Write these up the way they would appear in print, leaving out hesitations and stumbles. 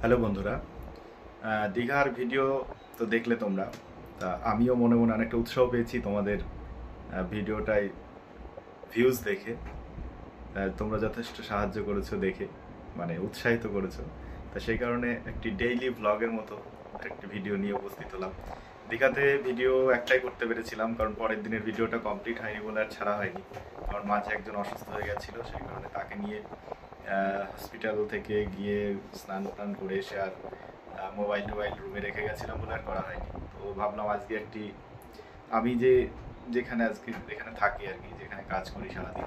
Hello বন্ধুরা, দীঘার video তো দেখলে তোমরা। তা আমিও মনে মনে অনেকটা উৎসাহ পেয়েছি তোমাদের ভিডিওটাই ভিউজ দেখে। তোমরা যথেষ্ট সাহায্য করেছো দেখে, মানে উৎসাহিত করেছো। তা সেই কারণে একটি ডেইলি ব্লগের মতো একটি ভিডিও নিয়ে উপস্থিত হলাম। দীঘাতে ভিডিও একটাই করতে পেরেছিলাম, কারণ পরের দিনের ভিডিওটা কমপ্লিট হয়নি বলে আর ছাড়া হয়নি। কারণ মাঝে একজন অসুস্থ হয়ে গেছিল, সেই কারণে তাকে নিয়ে হসপিটাল থেকে গিয়ে স্নান টান করে এসে আর মোবাইল টোবাইল রুমে রেখে গেছিলাম বলে আর করা হয়নি। তো ভাবলাম আজকে আমি যেখানে থাকি আর কি, যেখানে কাজ করি সারাদিন,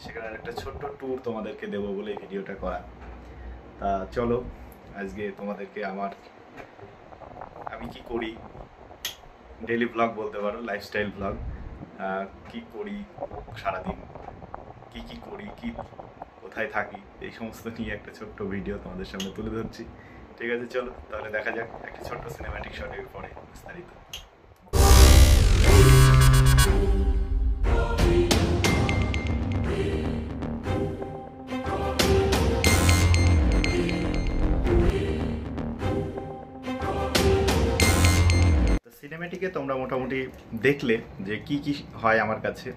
সেখানে একটা ছোট্ট ট্যুর তোমাদেরকে দেবো বলে এই ভিডিওটা করা। তা চলো আজকে তোমাদেরকে আমি কি করি, ডেইলি ব্লগ বলতে পারো, লাইফস্টাইল ব্লগ, কি করি সারাদিন, কি করি, কোথায় থাকি, এই সমস্ত নিয়ে একটা ছোট্ট ভিডিও তোমাদের সামনে তুলে ধরছি। ঠিক আছে, চলো তাহলে দেখা যাক একটা ছোট্ট সিনেম্যাটিক শটের পরে বিস্তারিত। সিনেম্যাটিকে তোমরা মোটামুটি দেখলে যে কি কি হয় আমার কাছে।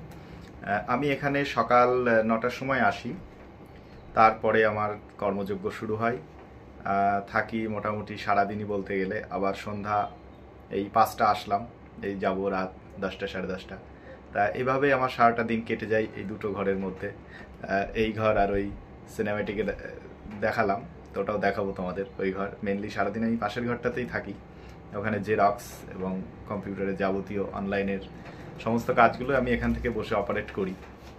আমি এখানে সকাল 9টার সময় আসি, তারপরে আমার কর্মযজ্ঞ শুরু হয়। থাকি মোটামুটি সারাদিনই বলতে গেলে, আবার সন্ধ্যা এই 5টা আসলাম, এই যাব রাত 10টা সাড়ে 10টা। তা এভাবে আমার সারাটা দিন কেটে যায় এই দুটো ঘরের মধ্যে। এই ঘর আর ওই সিনেম্যাটিকে দেখালাম, তো ওটাও দেখাবো তোমাদের। ওই ঘর মেনলি সারাদিন আমি পাশের ঘরটাতেই থাকি, ওখানে জেরক্স এবং কম্পিউটারের যাবতীয় অনলাইনের সমস্ত কাজগুলো আমি এখান থেকে বসে অপারেট করি,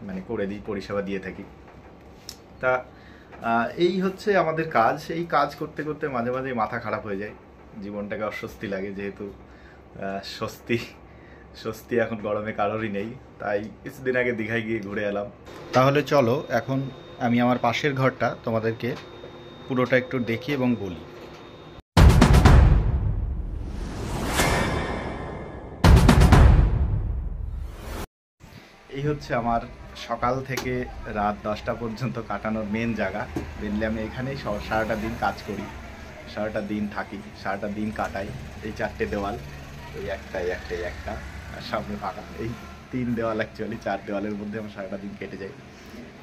মানে করে দিই, পরিষেবা দিয়ে থাকি। তা এই হচ্ছে আমাদের কাজ। এই কাজ করতে করতে মাঝে মাঝে মাথা খারাপ হয়ে যায়, জীবনটাকে অস্বস্তি লাগে, যেহেতু স্বস্তি এখন গরমে কারোরই নেই। তাই কিছুদিন আগে দীঘায় গিয়ে ঘুরে এলাম। তাহলে চলো এখন আমি আমার পাশের ঘরটা তোমাদেরকে পুরোটা একটু দেখি এবং বলি। এই হচ্ছে আমার সকাল থেকে রাত 10টা পর্যন্ত কাটানোর মেন জায়গা। মেনলি আমি এখানেই সারাটা দিন কাজ করি, সারাটা দিন থাকি, সারাটা দিন কাটাই। এই 4টে দেওয়াল, এই একটা আর সামনে ফাঁকা, এই 3 দেওয়াল, অ্যাকচুয়ালি 4 দেওয়ালের মধ্যে আমার সারাটা দিন কেটে যায়।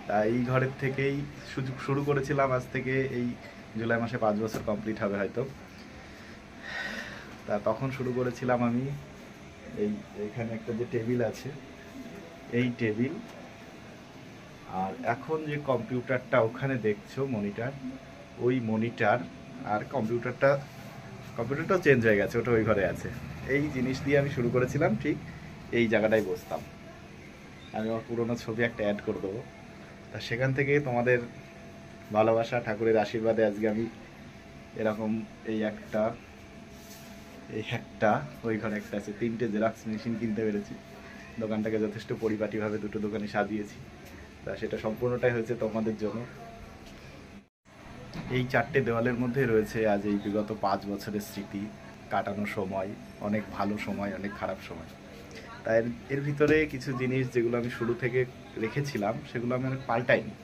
তা এই ঘরের থেকেই শুরু করেছিলাম। আজ থেকে এই জুলাই মাসে 5 বছর কমপ্লিট হবে হয়তো। তা তখন শুরু করেছিলাম আমি এইখানে একটা যে টেবিল আছে, এই টেবিল, আর এখন যে কম্পিউটারটা ওখানে দেখছো মনিটর, ওই মনিটর আর কম্পিউটারটাও চেঞ্জ হয়ে গেছে, ওটা ওই ঘরে আছে। এই জিনিস দিয়ে আমি শুরু করেছিলাম, ঠিক এই জায়গাটায় বসতাম। আমি আমার পুরোনো ছবি একটা অ্যাড করে দেবো। তা সেখান থেকে তোমাদের ভালোবাসা, ঠাকুরের আশীর্বাদে আজকে আমি এরকম এই একটা ওই ঘরে একটা আছে, 3টে জেরক্স মেশিন কিনতে পেরেছি। দোকানটাকে যথেষ্ট পরিপাটিভাবে দুটো দোকানে সাজিয়েছি। তা সেটা সম্পূর্ণটাই হয়েছে তোমাদের জন্য। এই 4টে দেওয়ালের মধ্যে রয়েছে আজ এই বিগত 5 বছরের স্মৃতি, কাটানো সময়, অনেক ভালো সময়, অনেক খারাপ সময়। তাই এর ভিতরে কিছু জিনিস যেগুলো আমি শুরু থেকে রেখেছিলাম, সেগুলো আমি অনেক পাল্টাইনি।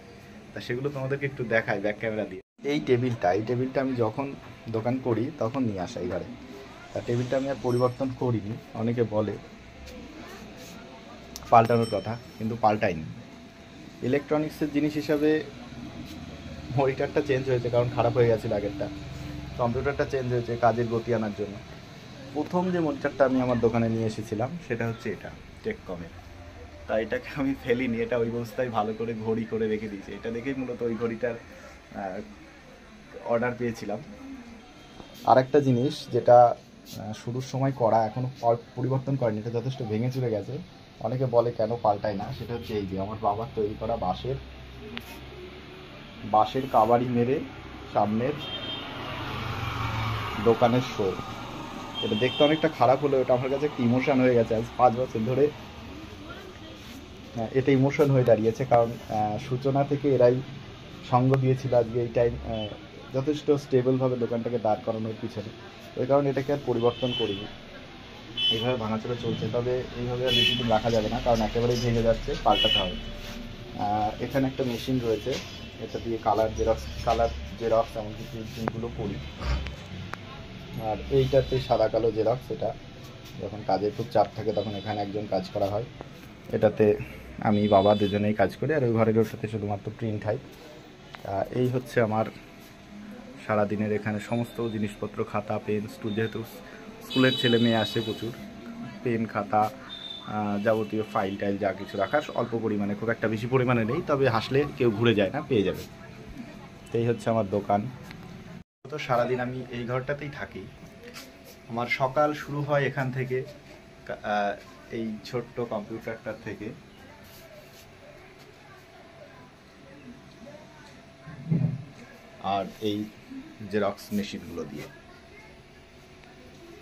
তা সেগুলো তোমাদেরকে একটু দেখাই ব্যাক ক্যামেরা দিয়ে। এই টেবিলটা আমি যখন দোকান করি তখন নিয়ে আসা এই ঘরে। তা টেবিলটা আমি আর পরিবর্তন করিনি। অনেকে বলে পাল্টানোর কথা, কিন্তু পাল্টাইনি। ইলেকট্রনিক্সের জিনিস হিসাবে মনিটরটা চেঞ্জ হয়েছে, কারণ খারাপ হয়ে গেছিলো আগেরটা। কম্পিউটারটা চেঞ্জ হয়েছে কাজের গতি আনার জন্য। প্রথম যে মনিটরটা আমি আমার দোকানে নিয়ে এসেছিলাম সেটা হচ্ছে এটা, টেককমের। তাই এটাকে আমি ফেলিনি, এটা ওই অবস্থায় ভালো করে ঘড়ি করে রেখে দিয়েছি। এটা দেখেই মূলত ওই ঘড়িটার অর্ডার পেয়েছিলাম। আর একটা জিনিস যেটা শুরুর সময় করা, এখনও পরিবর্তন করেনি, এটা যথেষ্ট ভেঙে চলে গেছে। অনেকে বলে কেন পাল্টায় না, সেটা হচ্ছে এই যে আমার বাবার তৈরি করা বাঁশের কাবাড়ি মেরে সামনের দোকানের শো। এটা দেখতে অনেকটা খারাপ হলেও এটা আমার কাছে একটা ইমোশন হয়ে গেছে। আজ 5 বছর ধরে এটা ইমোশন হয়ে দাঁড়িয়েছে, কারণ সূচনা থেকে এরাই সঙ্গ দিয়েছিল আজকে এই টাইম যথেষ্ট স্টেবলভাবে দোকানটাকে দাঁড় করানোর পিছনে। ওই কারণে এটাকে আর পরিবর্তন করিনি, এইভাবে ভাঙাচোরা চলছে। তবে এইভাবে আর বেশিদিন রাখা যাবে না, কারণ একেবারেই ভেঙে যাচ্ছে, পাল্টাতে হবে। এখানে একটা মেশিন রয়েছে, এটা দিয়ে কালার জেরক্স এমনকি প্রিন্টিংগুলো করি। আর এইটাতে সাদা কালো জেরক্স, এটা যখন কাজের খুব চাপ থাকে তখন এখানে একজন কাজ করা হয়, এটাতে আমি বাবা দুজনেই কাজ করি। আর ওই ঘরের ওটাতে শুধুমাত্র প্রিন্ট হয়। এই হচ্ছে আমার সারাদিনের এখানে সমস্ত জিনিসপত্র, খাতা পেন, যেহেতু স্কুলের ছেলে মেয়ে আসে প্রচুর, পেন খাতা যাবতীয় ফাইল টাইল যা কিছু রাখার অল্প পরিমাণে, খুব একটা বেশি পরিমাণে নেই, তবে হাসলে কেউ ঘুরে যায় না, পেয়ে যাবে। এই হচ্ছে আমার দোকান। তো সারাদিন আমি এই ঘরটাতেই থাকি। আমার সকাল শুরু হয় এখান থেকে, এই ছোট্ট কম্পিউটারটার থেকে। আর এই জেরক্স মেশিনগুলো দিয়ে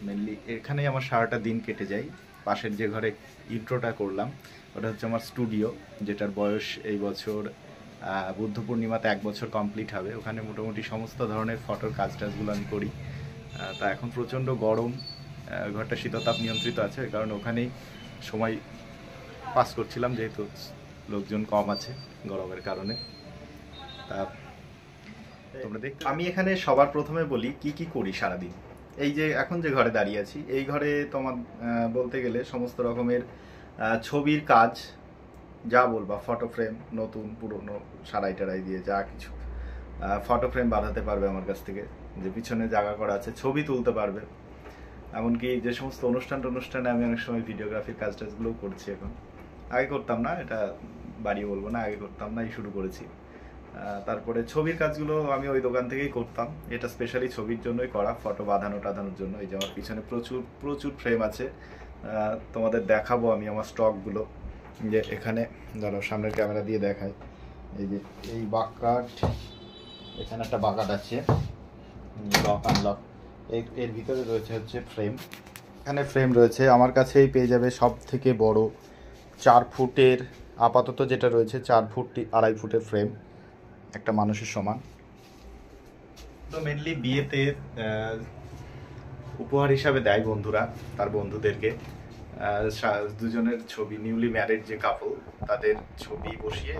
মেনলি এখানেই আমার সারাটা দিন কেটে যায়। পাশের যে ঘরে ইন্ট্রোটা করলাম ওটা হচ্ছে আমার স্টুডিও, যেটার বয়স এই বছর বুদ্ধ পূর্ণিমাতে 1 বছর কমপ্লিট হবে। ওখানে মোটামুটি সমস্ত ধরনের ফটোর টাজগুলো আমি করি। তা এখন প্রচণ্ড গরম, ঘরটা শীততাপ নিয়ন্ত্রিত আছে, ওই কারণে ওখানেই সময় পাস করছিলাম, যেহেতু লোকজন কম আছে গরমের কারণে। তা তোমরা দেখতে, আমি এখানে সবার প্রথমে বলি কি কি করি সারাদিন। এই যে এখন যে ঘরে দাঁড়িয়ে আছি, এই ঘরে তোমার বলতে গেলে সমস্ত রকমের ছবির কাজ, যা বলবা, ফটো ফ্রেম, নতুন পুরনো সারাই টারাই দিয়ে যা কিছু ফটো ফ্রেম বাঁধাতে পারবে আমার কাছ থেকে, যে পিছনে জায়গা করা আছে ছবি তুলতে পারবে। এমনকি যে সমস্ত অনুষ্ঠানে আমি অনেক সময় ভিডিওগ্রাফির টাজগুলোও করছি এখন। আগে করতাম না, এটা বাড়িয়ে বলবো না, আগে করতাম না, এই শুরু করেছি। তারপরে ছবির কাজগুলো আমি ওই দোকান থেকেই করতাম, এটা স্পেশালি ছবির জন্যই করা, ফটো টাধানোর জন্য। এই যে আমার পিছনে প্রচুর ফ্রেম আছে, তোমাদের দেখাবো আমি আমার স্টকগুলো। যে এখানে ধরো সামনের ক্যামেরা দিয়ে দেখায়, এই যে এই বাকাট, এখানে একটা বাকাট আছে, লক আনলক, এর ভিতরে রয়েছে হচ্ছে ফ্রেম। এখানে ফ্রেম রয়েছে আমার কাছেই পেয়ে যাবে সব থেকে বড় 4 ফুটের, আপাতত যেটা রয়েছে 4 ফুট 2.5 ফুটের ফ্রেম, একটা মানুষের সমান। তো মেনলি বিয়েতে উপহার হিসাবে দেয় বন্ধুরা তার বন্ধুদেরকে, দুজনের ছবি, নিউলি ম্যারিড যে কাপল, তাদের ছবি বসিয়ে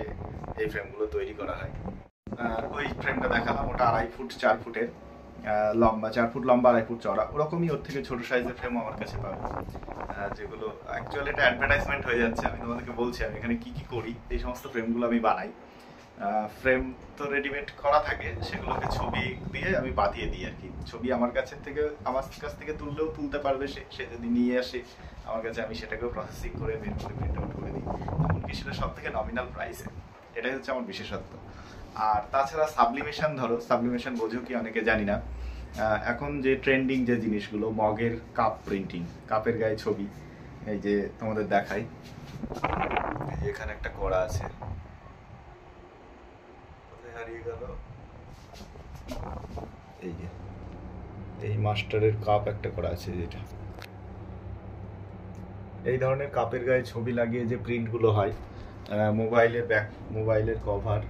এই ফ্রেমগুলো তৈরি করা হয়। ওই ফ্রেমটা দেখালাম, ওটা 2.5 ফুট 4 ফুটের লম্বা, 4 ফুট লম্বা, 2.5 ফুট চড়া। ওরকমই ওর থেকে ছোট সাইজের ফ্রেম আমার কাছে পাবে, যেগুলো অ্যাকচুয়ালি এটা অ্যাডভার্টাইজমেন্ট হয়ে যাচ্ছে। আমি তোমাদেরকে বলছি আমি এখানে কি কি করি। এই সমস্ত ফ্রেমগুলো আমি বানাই। ফ্রেম তো রেডিমেড করা থাকে, সেগুলোকে ছবি দিয়ে আমি বাঁধিয়ে দিই আর কি। ছবি আমার কাছ থেকে তুললেও তুলতে পারবে সে যদি নিয়ে আসে আমার কাছে, আমি সেটাকেও প্রসেসিং করে বের করে প্রিন্ট আউট করে দিই, এমনকি সেটা সব থেকে নমিনাল প্রাইসে। এটাই হচ্ছে আমার বিশেষত্ব। আর তাছাড়া সাবলিমেশন বোঝো কি অনেকে জানি না। এখন যে ট্রেন্ডিং যে জিনিসগুলো, মগের কাপ প্রিন্টিং, কাপের গায়ে ছবি, এই যে তোমাদের দেখাই, এখানে একটা করা আছে, হারিয়ে গেল, এই যে এই মাস্টারের কাপ একটা করা আছে, যেটা এই ধরনের কাপের গায়ে ছবি লাগিয়ে যে প্রিন্টগুলো হয়, মোবাইলের কভার,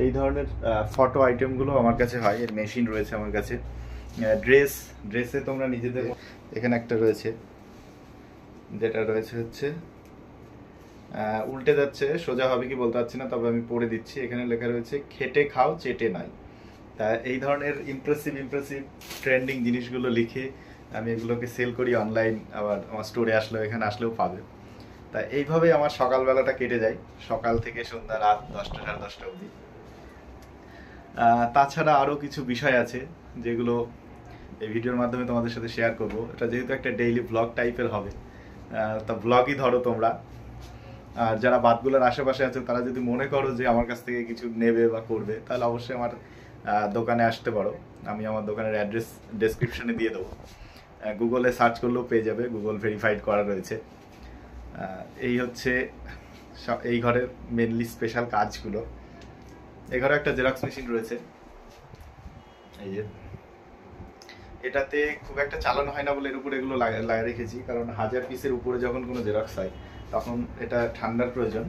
এই ধরনের ফটো আইটেমগুলো আমার কাছে হয়। এর মেশিন রয়েছে আমার কাছে। ড্রেসে তোমরা নিজেদের, এখানে একটা রয়েছে, যেটা রয়েছে হচ্ছে উল্টে যাচ্ছে, সোজা হবে কি বলতে পারছি না, তবে আমি পড়ে দিচ্ছি। এখানে লেখা রয়েছে খেটে খাও চেটে নাই। তা এই ধরনের ইমপ্রেসিভ ট্রেন্ডিং জিনিসগুলো লিখে আমি এগুলোকে সেল করি অনলাইন, আবার আমার স্টোরে এখানে আসলেও পাবে। তা এইভাবেই আমার সকালবেলাটা কেটে যায়, সকাল থেকে সন্ধ্যা রাত 10টা সাড়ে 10টা অবধি। তাছাড়া আরও কিছু বিষয় আছে যেগুলো এই ভিডিওর মাধ্যমে তোমাদের সাথে শেয়ার করব। এটা যেহেতু একটা ডেইলি ব্লগ টাইপের হবে, তা ব্লগই ধরো তোমরা। আর যারা বাদগুলোর আশেপাশে আছে তারা যদি মনে করো যে আমার কাছ থেকে কিছু নেবে বা করবে, তাহলে অবশ্যই আমার দোকানে আসতে পারো। আমি আমার দোকানের অ্যাড্রেস ডেসক্রিপশনে দিয়ে দেবো, গুগলে সার্চ করলেও পেয়ে যাবে, গুগল ভেরিফাইড করা রয়েছে। এই হচ্ছে এই ঘরের মেনলি স্পেশাল কাজগুলো। এই ঘরে একটা জেরক্স মেশিন রয়েছে, এই যে এটাতে খুব একটা চালানো হয় না বলে এর উপরে এগুলো লাগিয়ে রেখেছি, কারণ 1000 পিসের উপরে যখন কোনো জেরক্স হয় তখন এটা ঠান্ডার প্রয়োজন।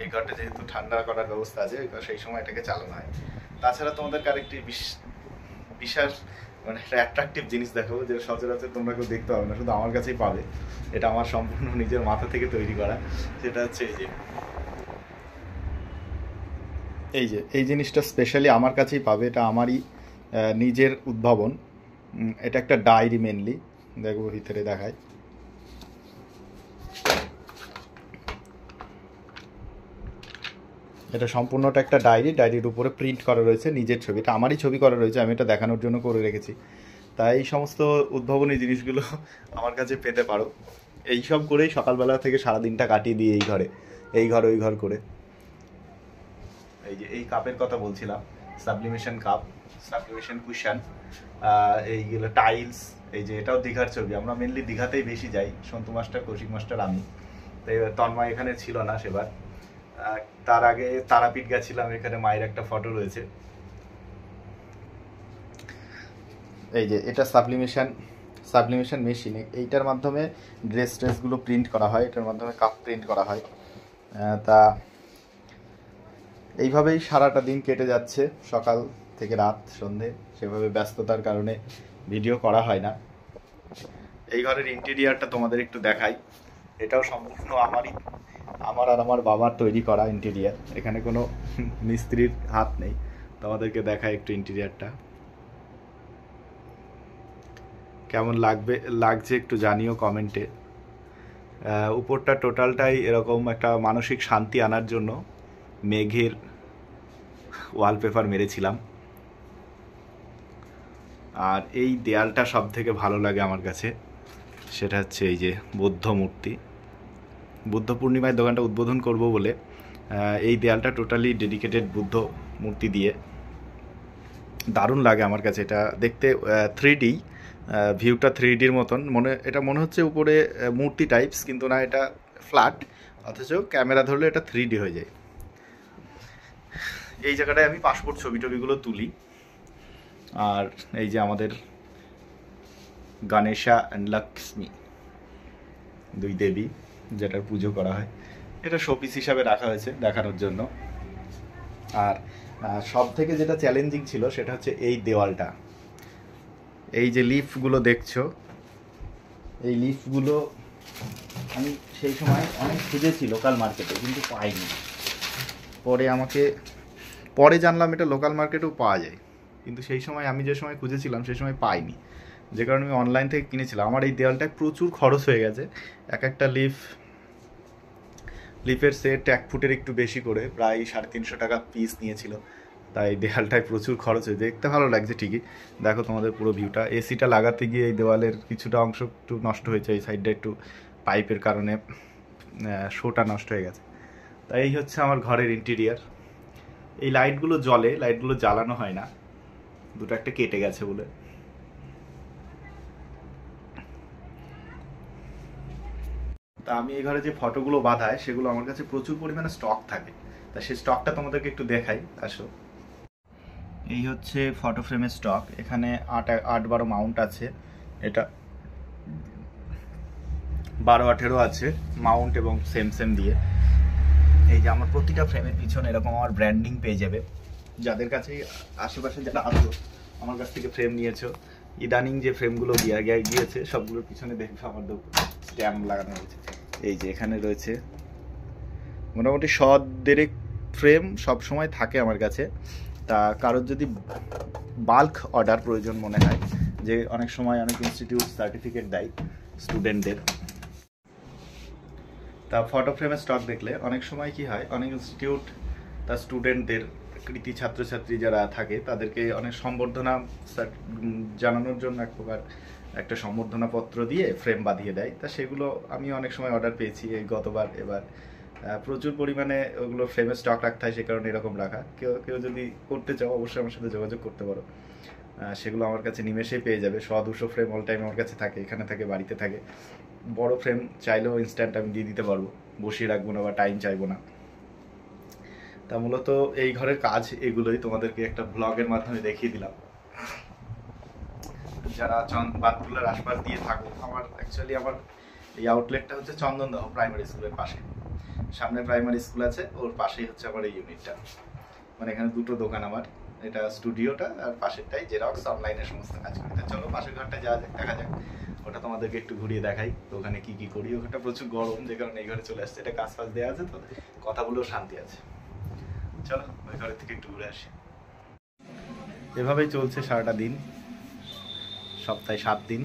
এই ঘরটা যেহেতু ঠান্ডা করার ব্যবস্থা আছে, সেই সময় এটাকে চালানো হয়। তাছাড়া তোমাদেরকে আরেকটি বিশেষ মানে একটা অ্যাট্রাকটিভ জিনিস দেখাবো, যেটা সচরাচর তোমরা কেউ দেখতে পাবে না, শুধু আমার কাছেই পাবে। এটা আমার সম্পূর্ণ নিজের মাথা থেকে তৈরি করা। সেটা হচ্ছে এই যে এই যে এই জিনিসটা স্পেশালি আমার কাছেই পাবে, এটা আমারই নিজের উদ্ভাবন। এটা একটা ডায়েরি মেনলি, দেখবো ভিতরে দেখায়। এটা সম্পূর্ণটা একটা ডায়েরির উপরে প্রিন্ট করা রয়েছে নিজের ছবি, এটা আমারই ছবি করা রয়েছে, আমি এটা দেখানোর জন্য করে রেখেছি। তাই এই সমস্ত উদ্ভাবনী জিনিসগুলো আমার কাছে পেতে পারো। এইসব করেই সকালবেলা থেকে সারাদিনটা কাটিয়ে দিই এই ঘর ওই ঘর করে। এই যে এই কাপের কথা বলছিলাম, সাবলিমেশন কাপ, সাবলিমেশন কুশন, এইগুলো টাইলস। এই যে এটাও দীঘার ছবি, আমরা মেনলি দীঘাতেই বেশি যাই, সন্তু মাস্টার, কৌশিক মাস্টার, আমি। তো এবার তন্ময় এখানে ছিল না সেবার, তার আগে তারাপীঠ গেছিলাম, এখানে মায়ের একটা ফটো রয়েছে। এই যে এটা সাবলিমেশন মেশিন, এইটার মাধ্যমে ড্রেসগুলো প্রিন্ট করা হয়, এটার মাধ্যমে কাপ প্রিন্ট করা হয়। তা এইভাবেই সারাটা দিন কেটে যাচ্ছে, সকাল থেকে রাত সন্ধে। সেভাবে ব্যস্ততার কারণে ভিডিও করা হয় না। এই ঘরের ইন্টেরিয়ারটা তোমাদের একটু দেখাই। এটাও সম্পূর্ণ আমার আর আমার বাবার তৈরি করা ইন্টেরিয়ার, এখানে কোনো মিস্ত্রির হাত নেই। তোমাদেরকে দেখাই একটু ইন্টেরিয়ারটা কেমন লাগছে একটু জানিও কমেন্টে। উপরটা টোটালটাই এরকম একটা মানসিক শান্তি আনার জন্য মেঘের ওয়ালপেপার মেরেছিলাম। আর এই দেয়ালটা সব থেকে ভালো লাগে আমার কাছে, সেটা হচ্ছে এই যে বৌদ্ধ মূর্তি। বুদ্ধ পূর্ণিমায় দোকানটা উদ্বোধন করব বলে এই দেয়ালটা টোটালি ডেডিকেটেড বুদ্ধ মূর্তি দিয়ে। দারুণ লাগে আমার কাছে এটা দেখতে। 3D ভিউটা 3Dর মতন এটা মনে হচ্ছে উপরে মূর্তি টাইপস, কিন্তু না, এটা ফ্ল্যাট, অথচ ক্যামেরা ধরলে এটা 3D হয়ে যায়। এই জায়গাটায় আমি পাসপোর্ট ছবিগুলো তুলি। আর এই যে আমাদের গণেশা অ্যান্ড লক্ষ্মী, দুই দেবী যেটার পুজো করা হয়, এটা শোপিস হিসাবে রাখা হয়েছে দেখানোর জন্য। আর সব থেকে যেটা চ্যালেঞ্জিং ছিল সেটা হচ্ছে এই দেওয়ালটা। এই যে লিফগুলো দেখছো, এই লিফগুলো আমি সেই সময় অনেক খুঁজেছি লোকাল মার্কেটে, কিন্তু পাইনি। পরে জানলাম এটা লোকাল মার্কেটেও পাওয়া যায়, কিন্তু সেই সময় আমি যে সময় খুঁজেছিলাম সেই সময় পাইনি, যে কারণে আমি অনলাইন থেকে কিনেছিলাম। আমার এই দেওয়ালটায় প্রচুর খরচ হয়ে গেছে। একটা লিফের সেট 1 ফুটের একটু বেশি করে, প্রায় 350 টাকা পিস নিয়েছিল। তাই দেওয়ালটায় প্রচুর খরচ হয়ে, দেখতে ভালো লাগছে ঠিকই। দেখো তোমাদের পুরো ভিউটা। এসিটা লাগাতে গিয়ে এই দেওয়ালের কিছুটা অংশ একটু নষ্ট হয়েছে, এই সাইডটা একটু পাইপের কারণে শোটা নষ্ট হয়ে গেছে। তাই এই হচ্ছে আমার ঘরের ইন্টেরিয়ার। এই লাইটগুলো জ্বালানো হয় না, দুটো একটা কেটে গেছে বলে। তা আমি এই ঘরে যে ফটোগুলো বাঁধায় সেগুলো আমার কাছে প্রচুর পরিমাণে স্টক থাকে, তা সেই স্টকটা তোমাদেরকে একটু দেখাই, আসো। এই হচ্ছে ফটো ফ্রেমের স্টক। এখানে 8-12 মাউন্ট আছে, এটা 12-18 আছে মাউন্ট, এবং সেম দিয়ে। এই যে আমার প্রতিটা ফ্রেমের পিছনে এরকম আমার ব্র্যান্ডিং পেয়ে যাবে। যাদের কাছে আশেপাশে যারা আসো, আমার কাছ থেকে ফ্রেম নিয়েছো, ইদানিং যে ফ্রেমগুলো গিয়েছে সবগুলোর পিছনে দেখবে আমার স্ট্যাম্প লাগানো হয়েছে। এই যে এখানে রয়েছে মোটামুটি 100 ফ্রেম সব সময় থাকে আমার কাছে। তা কারোর যদি বাল্ক অর্ডার প্রয়োজন মনে হয়, যে অনেক সময় অনেক ইনস্টিটিউট সার্টিফিকেট দেয় স্টুডেন্টদের, তা ফটো ফ্রেমের স্টক দেখলে অনেক সময় কি হয়, অনেক ইনস্টিটিউট তার স্টুডেন্টদের, কৃতি ছাত্রছাত্রী যারা থাকে তাদেরকে অনেক সম্বর্ধনা জানানোর জন্য একটা সম্বর্ধনা পত্র দিয়ে ফ্রেম বাঁধিয়ে দেয়। তা সেগুলো আমি অনেক সময় অর্ডার পেয়েছি, এই গতবার, এবার প্রচুর পরিমাণে ওগুলো ফ্রেমের স্টক রাখতে হয়, সে কারণে এরকম রাখা। কেউ যদি করতে চাও অবশ্যই আমার সাথে যোগাযোগ করতে পারো। সেগুলো আমার কাছে নিমেষেই পেয়ে যাবে। 100-200 ফ্রেম অল টাইম আমার কাছে থাকে, এখানে থাকে, বাড়িতে থাকে। বড় ফ্রেম চাইলেও ইনস্ট্যান্ট আমি দিয়ে দিতে পারবো, বসিয়ে রাখবো না বা টাইম চাইবো না। তা মূলত এই ঘরের কাজ এগুলোই তোমাদেরকে একটা ব্লগের মাধ্যমে দেখিয়ে দিলাম। যারা বাতকুল্লার আশপাশ দিয়ে থাকো, আমার এই আউটলেটটা হচ্ছে চন্দনদহ প্রাইমারি স্কুলের পাশে। সামনে প্রাইমারি স্কুল আছে, ওর পাশেই হচ্ছে আমার এই ইউনিটটা। মানে এখানে দুটো দোকান আমার, এটা স্টুডিওটা আর পাশেরটাই জেরক্স, অনলাইনের সমস্ত কাজ করি। চলো পাশের ঘরটা দেখা যাক, ওটা তোমাদেরকে একটু ঘুরিয়ে দেখাই ওখানে কি করি। ওখানটা প্রচুর গরম, যে কারণে এই ঘরে চলে আসছে। এটা কাজ দেওয়া আছে, তো কথা বলেও শান্তি আছে। চলো ওই ঘরের থেকে একটু ঘুরে আসি। এভাবেই চলছে সারাটা দিন, সপ্তাহে 7 দিন।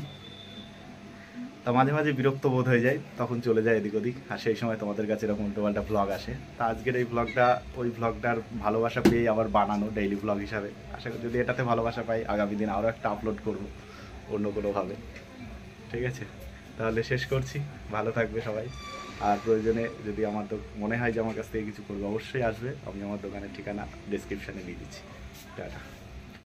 তা মাঝে মাঝে বিরক্ত বোধ হয়ে যায়, তখন চলে যায় এদিক ওদিক, আর সেই সময় তোমাদের কাছে এরকম উল্টোপাল্টা ব্লগ আসে। তা আজকের এই ব্লগটা ওই ব্লগটার ভালোবাসা পেয়ে আবার বানানো ডেইলি ব্লগ হিসাবে। আশা করি যদি এটাতে ভালোবাসা পাই আগামী দিন আরও একটা আপলোড করব অন্য কোনোভাবে। ঠিক আছে, তাহলে শেষ করছি। ভালো থাকবে সবাই। আর প্রয়োজনে যদি আমার মনে হয় যে আমার কাছ থেকে কিছু করবে, অবশ্যই আসবে। আমি আমার দোকানের ঠিকানা ডেসক্রিপশানে দিয়ে দিচ্ছি। টাটা।